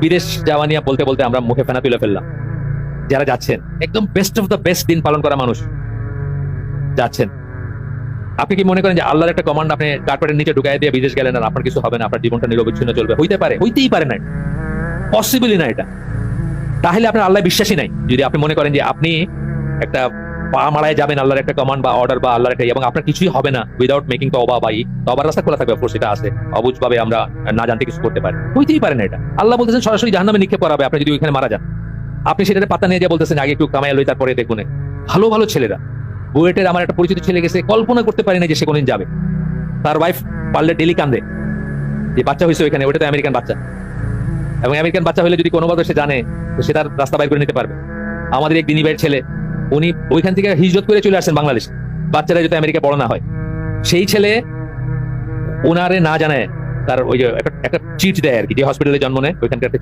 বিদেশ যাওয়া নিয়ে বলতে বলতে আমরা মুখে ফেনা তুলে ফেললাম। যারা যাচ্ছেন একদম বেস্ট অফ দ্য বেস্ট দিন পালন করা মানুষ যাচ্ছেন, আপনি কি মনে করেন যে আল্লাহর একটা কমান্ড আপনি কার্পেটের নিচে ঢুকাই দিয়ে বিদেশ গেলেন আর আপনার কিছু হবে না, আপনার জীবনটা নিরবচ্ছিন্ন চলবে? হইতে পারে, হইতেই পারে না, পসিবলই না এটা। তাহলে আপনার আল্লাহ বিশ্বাসী নাই যদি আপনি মনে করেন যে আপনি একটা পা মারায় যাবেন আল্লাহর একটা কমান্ড বা অর্ডার বা আল্লাহর একটা, এবং আপনার কিছুই হবে না উইদাউট মেকিং তওবা বা তওবার রাস্তা খোলা থাকবে। অফকোর্স এটা আছে, অবুঝ ভাবে আমরা না জানতে কিছু করতে পারি, হইতেই পারে না এটা। আল্লাহ বলতেছেন সরাসরি জাহান্নামে নিক্ষেপ করাবে আপনি যদি ওইখানে মারা যান। আপনি সেটাতে পাত্তা নিয়ে যা বলতেছেন আগে একটু কামাই লই তারপরে দেখুন। ভালো ভালো ছেলেরা, বুয়েটের আমার একটা পরিচিত ছেলে গেছে, কল্পনা করতে পারি না যে সে কোনদিন যাবে। তার ওয়াইফ পারলে ডেলি কান্দে যে বাচ্চা হয়েছে ওইখানে, ওটা তো আমেরিকান বাচ্চা, এবং আমেরিকান বাচ্চা হলে যদি কোনোভাবে সে জানে তো সে তার রাস্তা বাইর করে নিতে পারবে। আমাদের এক দিনী ভাইয়ের ছেলে, উনি ওইখান থেকে হিজরত করে চলে আসছেন বাংলাদেশে, বাচ্চারা যদি আমেরিকা পড়া না হয়। সেই ছেলে ওনারে না জানায় তার ওই যে একটা চিট দেয় আর কি, যে হসপিটালে জন্ম নেয় ওইখানকার একটা